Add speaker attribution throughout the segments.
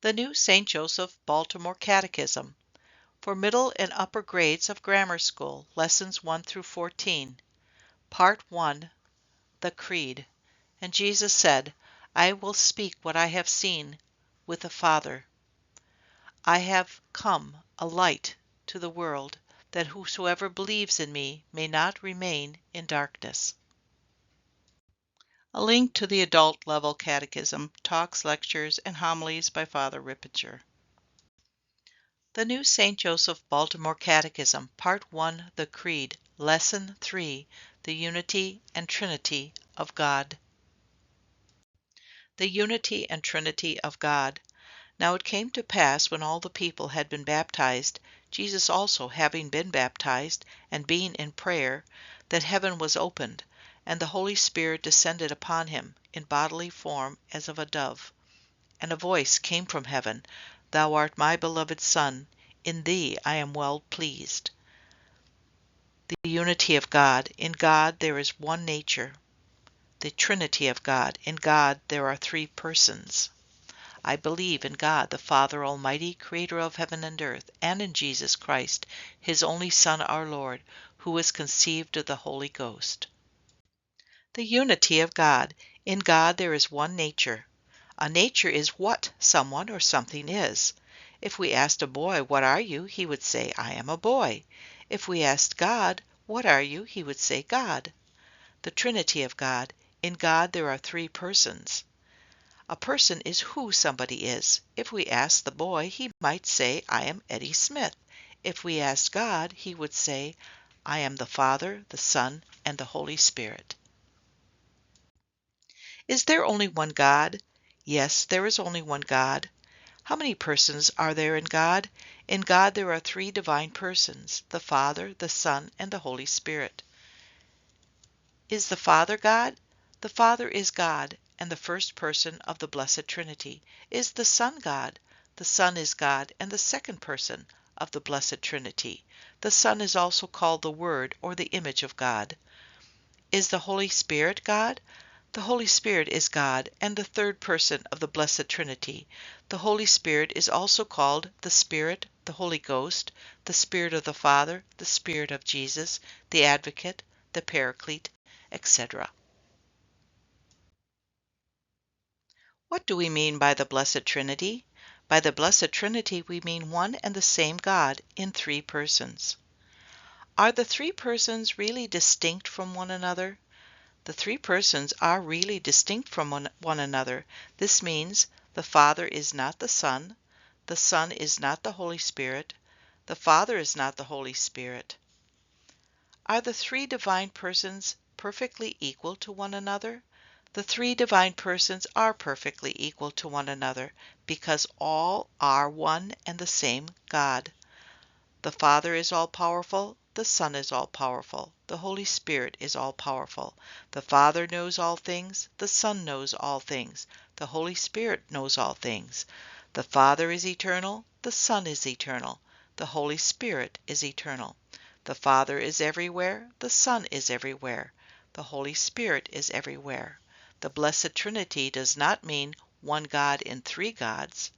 Speaker 1: The new St. Joseph Baltimore Catechism for middle and upper grades of grammar school, lessons 1 through 14. Part 1. The Creed. And Jesus said, I will speak what I have seen with the Father. I have come a light to the world, that whosoever believes in me may not remain in darkness. A link to the adult level catechism, talks, lectures, and homilies by Father Rippinger. The new St. Joseph Baltimore Catechism, Part 1, The Creed, Lesson 3, The Unity and Trinity of God. The Unity and Trinity of God. Now it came to pass, when all the people had been baptized, Jesus also having been baptized, and being in prayer, that heaven was opened, and the Holy Spirit descended upon him, in bodily form as of a dove. And a voice came from heaven, Thou art my beloved Son, in thee I am well pleased. The unity of God. In God there is one nature. The Trinity of God. In God there are three persons. I believe in God, the Father Almighty, creator of heaven and earth, and in Jesus Christ, his only Son, our Lord, who was conceived of the Holy Ghost. The unity of God. In God there is one nature. A nature is what someone or something is. If we asked a boy, What are you? He would say, I am a boy. If we asked God, What are you? He would say, God. The Trinity of God. In God there are three persons. A person is who somebody is. If we asked the boy, he might say, I am Eddie Smith. If we asked God, he would say, I am the Father, the Son, and the Holy Spirit. Is there only one God? Yes, there is only one God. How many persons are there in God? In God there are three divine persons, the Father, the Son, and the Holy Spirit. Is the Father God? The Father is God, and the first person of the Blessed Trinity. Is the Son God? The Son is God, and the second person of the Blessed Trinity. The Son is also called the Word, or the image of God. Is the Holy Spirit God? The Holy Spirit is God, and the third person of the Blessed Trinity. The Holy Spirit is also called the Spirit, the Holy Ghost, the Spirit of the Father, the Spirit of Jesus, the Advocate, the Paraclete, etc. What do we mean by the Blessed Trinity? By the Blessed Trinity we mean one and the same God in three persons. Are the three persons really distinct from one another? The three persons are really distinct from one another. This means the Father is not the Son is not the Holy Spirit, the Father is not the Holy Spirit. Are the three divine persons perfectly equal to one another? The three divine persons are perfectly equal to one another, because all are one and the same God. The Father is all-powerful, the Son is all-powerful, the Holy Spirit is all-powerful. The Father knows all things, the Son knows all things, the Holy Spirit knows all things. The Father is eternal, the Son is eternal, the Holy Spirit is eternal. The Father is everywhere, the Son is everywhere, the Holy Spirit is everywhere. The Blessed Trinity does not mean one God in three gods,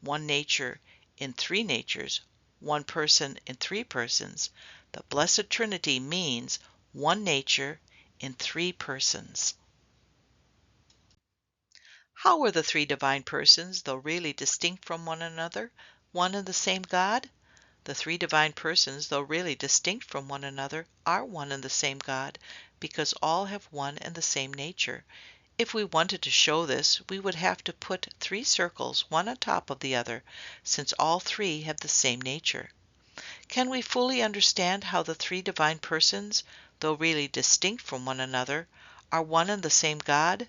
Speaker 1: one nature in three natures, one person in three persons. The Blessed Trinity means one nature in three persons. How are the three divine persons, though really distinct from one another, one and the same God? The three divine persons, though really distinct from one another, are one and the same God, because all have one and the same nature. If we wanted to show this, we would have to put three circles, one on top of the other, since all three have the same nature. Can we fully understand how the three divine persons, though really distinct from one another, are one and the same God?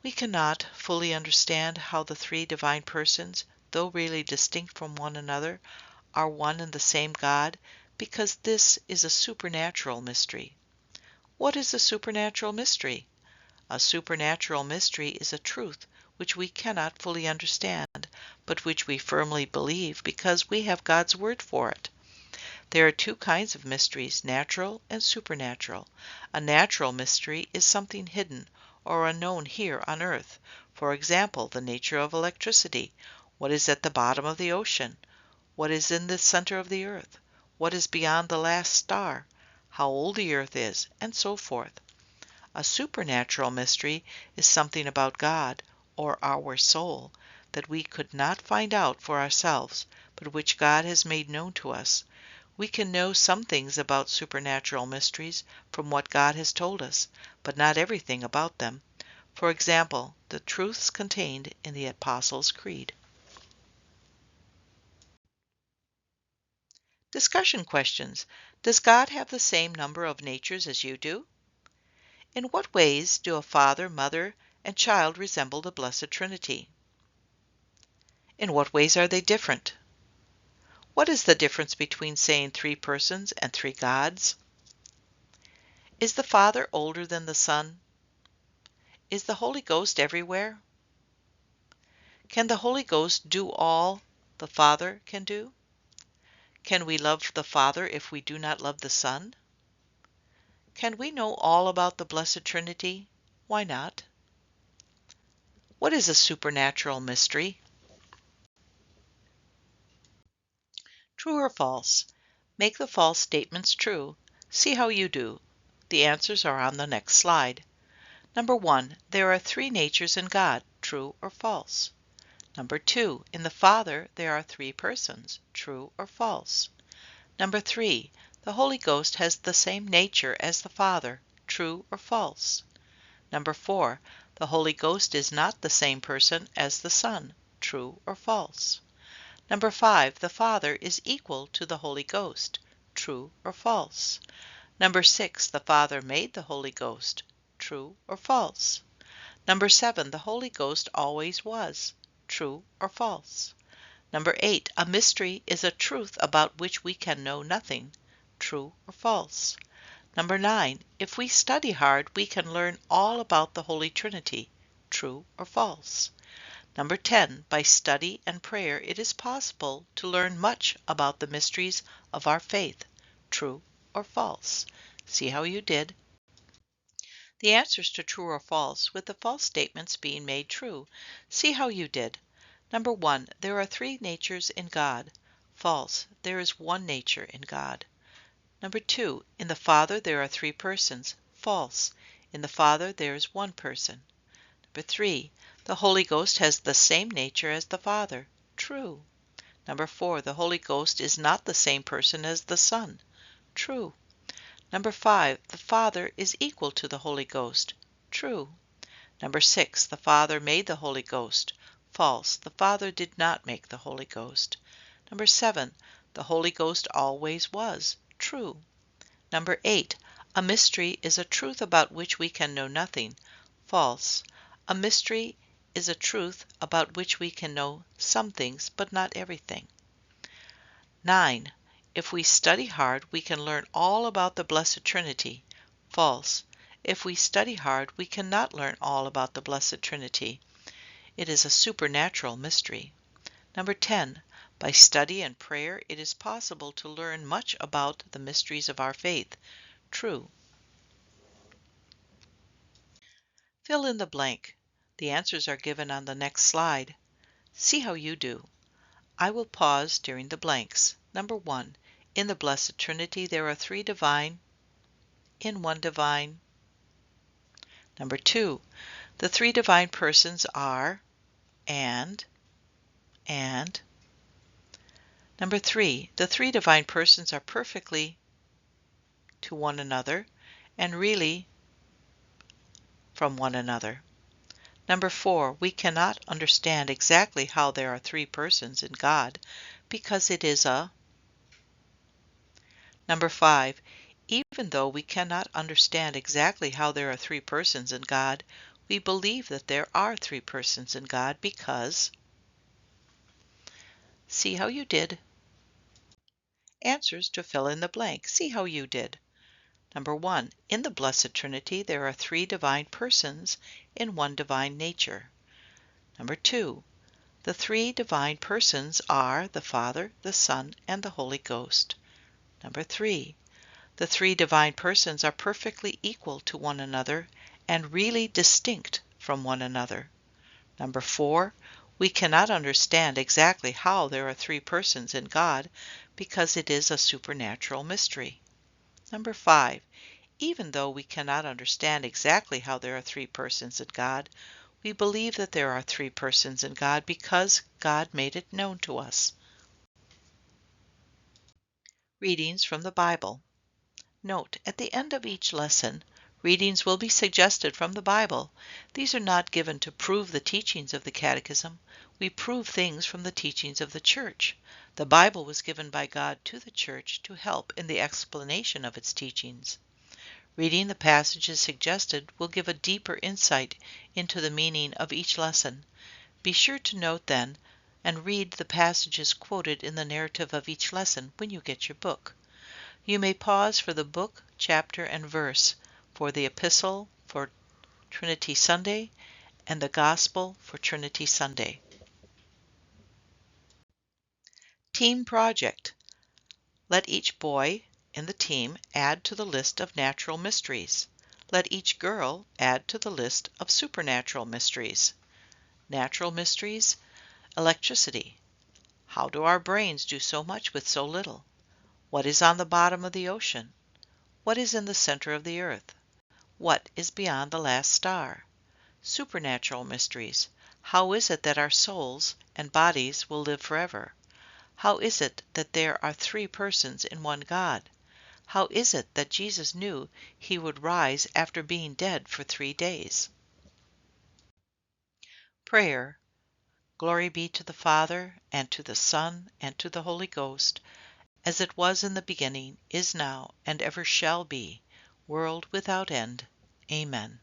Speaker 1: We cannot fully understand how the three divine persons, though really distinct from one another, are one and the same God, because this is a supernatural mystery. What is a supernatural mystery? A supernatural mystery is a truth which we cannot fully understand, but which we firmly believe because we have God's word for it. There are two kinds of mysteries, natural and supernatural. A natural mystery is something hidden or unknown here on earth. For example, the nature of electricity. What is at the bottom of the ocean? What is in the center of the earth? What is beyond the last star? How old the earth is, and so forth. A supernatural mystery is something about God, or our soul, that we could not find out for ourselves, but which God has made known to us. We can know some things about supernatural mysteries from what God has told us, but not everything about them. For example, the truths contained in the Apostles' Creed. Discussion questions. Does God have the same number of natures as you do? In what ways do a father, mother, and child resemble the Blessed Trinity? In what ways are they different? What is the difference between saying three persons and three gods? Is the Father older than the Son? Is the Holy Ghost everywhere? Can the Holy Ghost do all the Father can do? Can we love the Father if we do not love the Son? Can we know all about the Blessed Trinity? Why not? What is a supernatural mystery? True or false? Make the false statements true. See how you do. The answers are on the next slide. Number 1. There are three natures in God. True or false? Number 2. In the Father there are three persons. True or false? Number 3. The Holy Ghost has the same nature as the Father. True or false? Number 4. The Holy Ghost is not the same person as the Son. True or false? Number 5. The Father is equal to the Holy Ghost. True or false? Number 6. The Father made the Holy Ghost. True or false? Number 7. The Holy Ghost always was. True or false? Number 8. A mystery is a truth about which we can know nothing. True or false? Number 9. If we study hard, we can learn all about the Holy Trinity. True or false? Number 10. By study and prayer it is possible to learn much about the mysteries of our faith. True or false? See how you did. The answers to true or false, with the false statements being made true. See how you did. Number 1. There are three natures in God. False. There is one nature in God. Number 2. In the Father there are three persons. False. In the Father there is one person. Number 3. The Holy Ghost has the same nature as the Father. True. Number 4. The Holy Ghost is not the same person as the Son. True. Number 5. The Father is equal to the Holy Ghost. True. Number 6. The Father made the Holy Ghost. False. The Father did not make the Holy Ghost. Number 7. The Holy Ghost always was. True. Number 8. A mystery is a truth about which we can know nothing. False. A mystery is a truth about which we can know some things, but not everything. 9. If we study hard, we can learn all about the Blessed Trinity. False. If we study hard, we cannot learn all about the Blessed Trinity. It is a supernatural mystery. Number 10. By study and prayer, it is possible to learn much about the mysteries of our faith. True. Fill in the blank. The answers are given on the next slide. See how you do. I will pause during the blanks. Number 1. In the Blessed Trinity there are three divine, in one divine. Number 2. The three divine persons are and. Number 3. The three divine persons are perfectly to one another and really from one another. Number 4. We cannot understand exactly how there are three persons in God because it is a. Number 5. Even though we cannot understand exactly how there are three persons in God, we believe that there are three persons in God because. See how you did. Answers to fill in the blank. See how you did. Number 1. In the Blessed Trinity there are three divine persons in one divine nature. Number 2. The three divine persons are the Father, the Son, and the Holy Ghost. Number 3. The three divine persons are perfectly equal to one another and really distinct from one another. Number 4. We cannot understand exactly how there are three persons in God because it is a supernatural mystery. Number 5. Even though we cannot understand exactly how there are three persons in God, we believe that there are three persons in God because God made it known to us. Readings from the Bible. Note, at the end of each lesson, readings will be suggested from the Bible. These are not given to prove the teachings of the Catechism. We prove things from the teachings of the Church. The Bible was given by God to the Church to help in the explanation of its teachings. Reading the passages suggested will give a deeper insight into the meaning of each lesson. Be sure to note then and read the passages quoted in the narrative of each lesson when you get your book. You may pause for the book, chapter, and verse, for the Epistle for Trinity Sunday, and the Gospel for Trinity Sunday. Team Project. Let each boy in the team add to the list of natural mysteries. Let each girl add to the list of supernatural mysteries. Natural mysteries: electricity. How do our brains do so much with so little? What is on the bottom of the ocean? What is in the center of the earth? What is beyond the last star? Supernatural mysteries. How is it that our souls and bodies will live forever? How is it that there are three persons in one God? How is it that Jesus knew he would rise after being dead for 3 days? Prayer. Glory be to the Father, and to the Son, and to the Holy Ghost, as it was in the beginning, is now, and ever shall be, world without end. Amen.